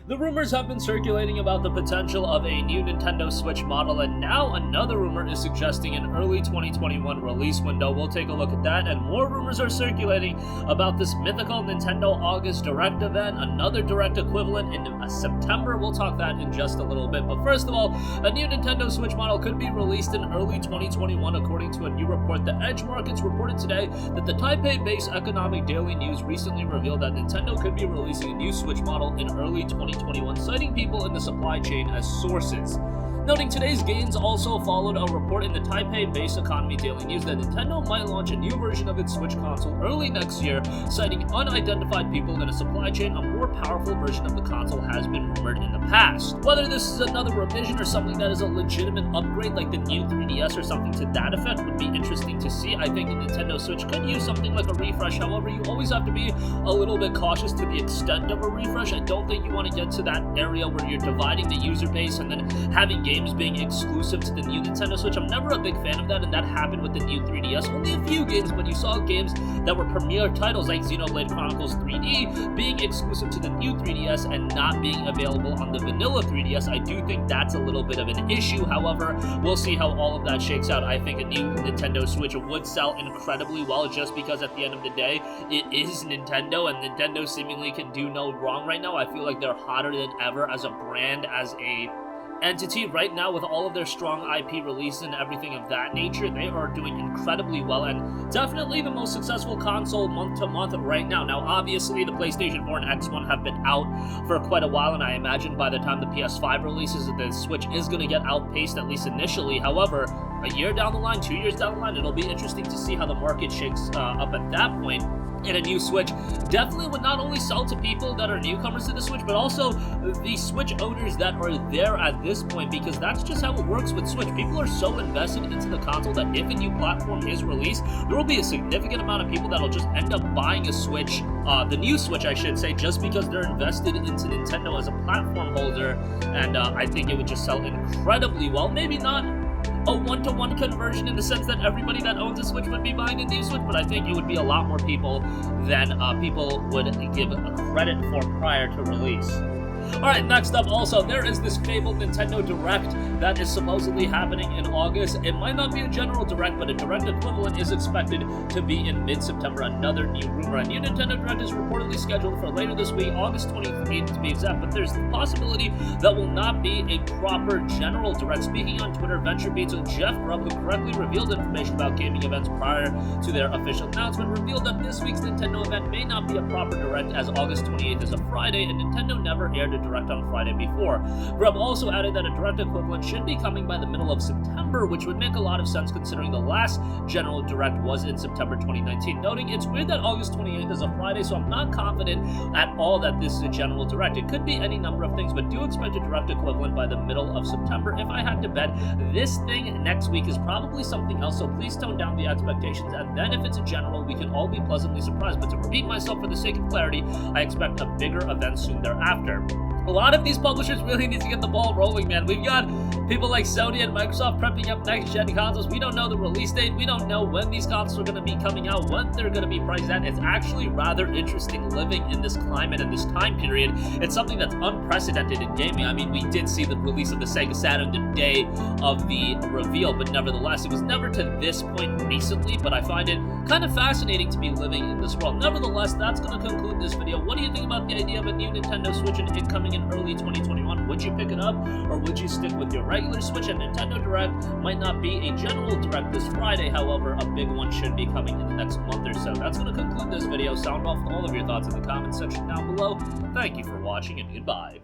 The rumors have been circulating about the potential of a new Nintendo Switch model, and now another rumor is suggesting an early 2021 release window. We'll take a look at that, and more rumors are circulating about this mythical Nintendo August Direct event, another Direct equivalent in September. We'll talk that in just a little bit, but first of all, a new Nintendo Switch model could be released in early 2021 according to a new report. The Edge Markets reported today that the Taipei-based Economic Daily News recently revealed that Nintendo could be releasing a new Switch model in early 2021, citing people in the supply chain as sources. Noting today's gains also followed a report in the Taipei-based Economy Daily News that Nintendo might launch a new version of its Switch console early next year, citing unidentified people in a supply chain. A more powerful version of the console has been rumored in the past. Whether this is another revision or something that is a legitimate upgrade like the new 3DS or something to that effect would be interesting to see. I think the Nintendo Switch could use something like a refresh. However, you always have to be a little bit cautious to the extent of a refresh. I don't think you want to get to that area where you're dividing the user base and then having games being exclusive to the new Nintendo Switch. I'm never a big fan of that, and that happened with the new 3DS. Only a few games, but you saw games that were premier titles like Xenoblade Chronicles 3D being exclusive to the new 3DS and not being available on the vanilla 3DS. I do think that's a little bit of an issue. However, we'll see how all of that shakes out. I think a new Nintendo Switch would sell incredibly well just because at the end of the day, it is Nintendo, and Nintendo seemingly can do no wrong right now. I feel like they're hotter than ever as a brand, as a entity right now with all of their strong IP releases and everything of that nature. They are doing incredibly well and definitely the most successful console month to month right now. Now, obviously, the PlayStation 4 and X1 have been out for quite a while, and I imagine by the time the PS5 releases, the Switch is going to get outpaced, at least initially. However, a year down the line, 2 years down the line, it'll be interesting to see how the market shakes up at that point. And a new Switch definitely would not only sell to people that are newcomers to the Switch, but also the Switch owners that are there at this point, because that's just how it works with Switch. People are so invested into the console that if a new platform is released, there will be a significant amount of people that will just end up buying a Switch, the new Switch, I should say, just because they're invested into Nintendo as a platform holder, and I think it would just sell incredibly well. Maybe not a one-to-one conversion in the sense that everybody that owns a Switch would be buying a new Switch, but I think it would be a lot more people than people would give credit for prior to release. Alright, next up also, there is this fabled Nintendo Direct that is supposedly happening in August. It might not be a general Direct, but a Direct equivalent is expected to be in mid-September. Another new rumor. A new Nintendo Direct is reportedly scheduled for later this week, August 28th to be exact, but there's the possibility that will not be a proper general Direct. Speaking on Twitter, VentureBeat's Jeff Grubb, who correctly revealed information about gaming events prior to their official announcement, revealed that this week's Nintendo event may not be a proper Direct, as August 28th is a Friday, and Nintendo never aired a Direct on Friday before. Grubb also added that a Direct equivalent should be coming by the middle of September, which would make a lot of sense considering the last general Direct was in September 2019. Noting it's weird that August 28th is a Friday, so I'm not confident at all that this is a general Direct. It could be any number of things, but do expect a Direct equivalent by the middle of September. If I had to bet, this thing next week is probably something else, so please tone down the expectations, and then if it's a general, we can all be pleasantly surprised. But to repeat myself for the sake of clarity, I expect a bigger event soon thereafter. A lot of these publishers really need to get the ball rolling, man. We've got people like Sony and Microsoft prepping up next-gen consoles. We don't know the release date. We don't know when these consoles are going to be coming out, what they're going to be priced at. It's actually rather interesting living in this climate and this time period. It's something that's unprecedented in gaming. I mean, we did see the release of the Sega Saturn the day of the reveal, but nevertheless, it was never to this point recently, but I find it kind of fascinating to be living in this world. Nevertheless, that's going to conclude this video. What do you think about the idea of a new Nintendo Switch and it coming in early 2021? Would you pick it up, or would you stick with your regular Switch? And Nintendo Direct might not be a general Direct this Friday, however, a big one should be coming in the next month or so. That's going to conclude this video. Sound off all of your thoughts in the comments section down below. Thank you for watching, and goodbye.